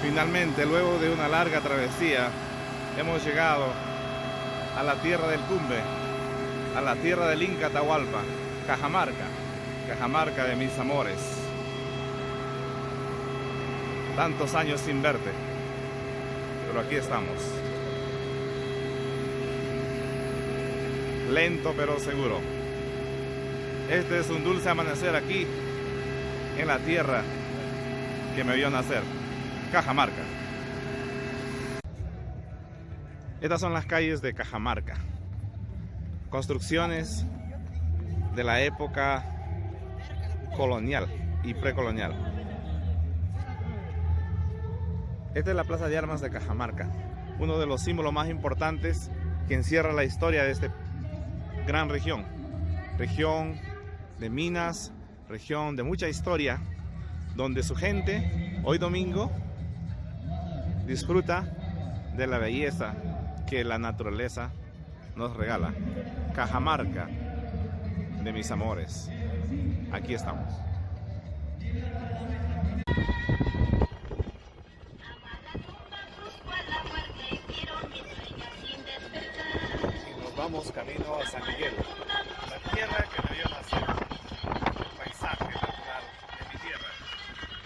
Finalmente, luego de una larga travesía, hemos llegado a la tierra del Cumbe, a la tierra del Inca Atahualpa, Cajamarca, Cajamarca de mis amores. Tantos años sin verte, pero aquí estamos. Lento pero seguro. Este es un dulce amanecer aquí, en la tierra que me vio nacer, Cajamarca. Estas son las calles de Cajamarca. Construcciones de la época colonial y precolonial. Esta es la plaza de armas de Cajamarca, uno de los símbolos más importantes que encierra la historia de esta gran región. Región de minas, región de mucha historia, donde su gente, hoy domingo, disfruta de la belleza que la naturaleza nos regala. Cajamarca de mis amores. Aquí estamos. Y nos vamos camino a San Miguel, la tierra que me vio nacer, el paisaje natural de mi tierra,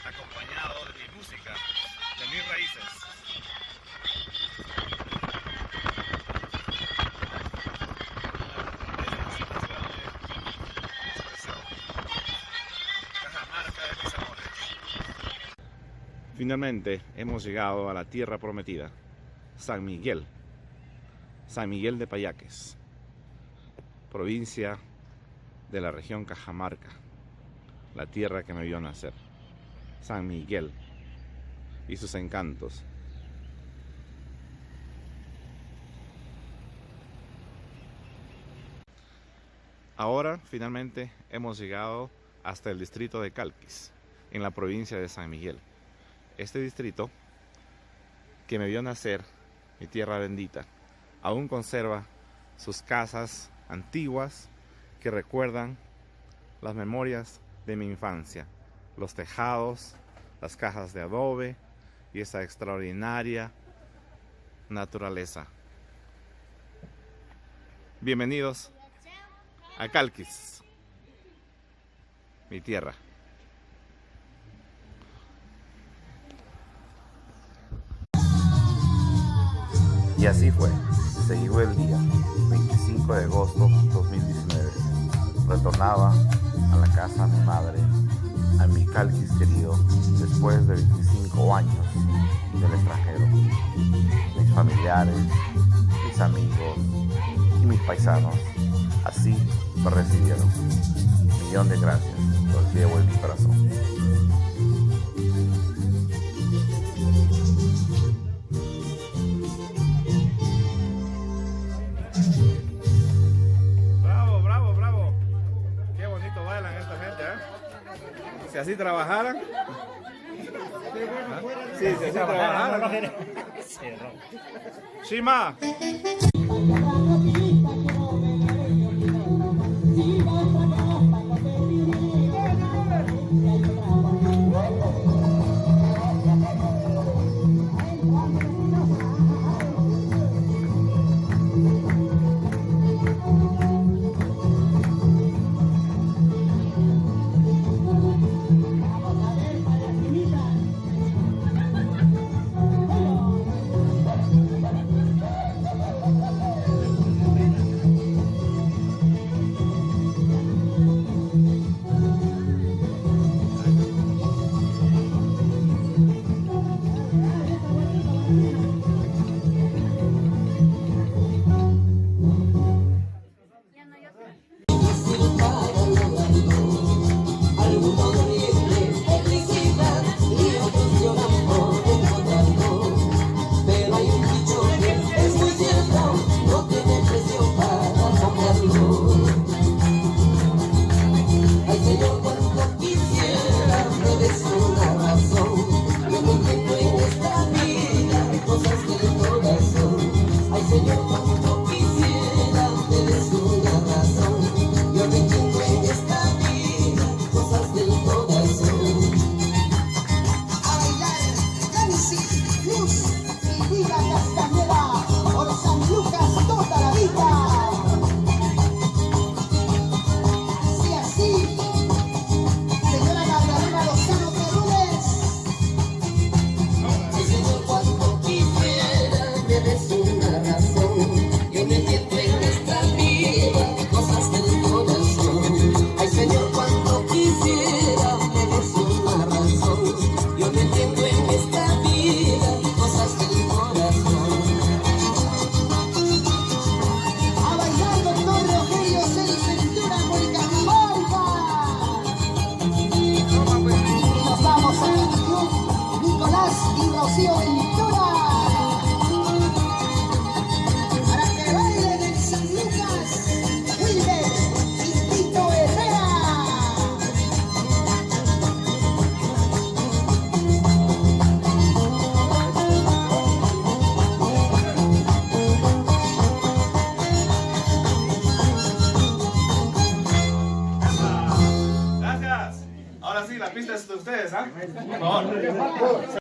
acompañado de mi música, de mis raíces. Finalmente hemos llegado a la tierra prometida, San Miguel de Payaques, provincia de la región Cajamarca, la tierra que me vio nacer. San Miguel y sus encantos. Ahora finalmente hemos llegado hasta el distrito de Calquis, en la provincia de San Miguel. Este distrito que me vio nacer, mi tierra bendita, aún conserva sus casas antiguas que recuerdan las memorias de mi infancia, los tejados, las cajas de adobe y esa extraordinaria naturaleza. Bienvenidos a Calquis, mi tierra. Y así fue, se llegó el día, 25 de agosto 2019. Retornaba a la casa de mi madre, a mi Calquis querido, después de 25 años del extranjero. Mis familiares, mis amigos y mis paisanos, así me recibieron. Millón de gracias, los llevo en mi corazón. Si así trabajaran, si así trabajaran, Shima. ahora sí, la pista es de ustedes, ¿ah? Por favor.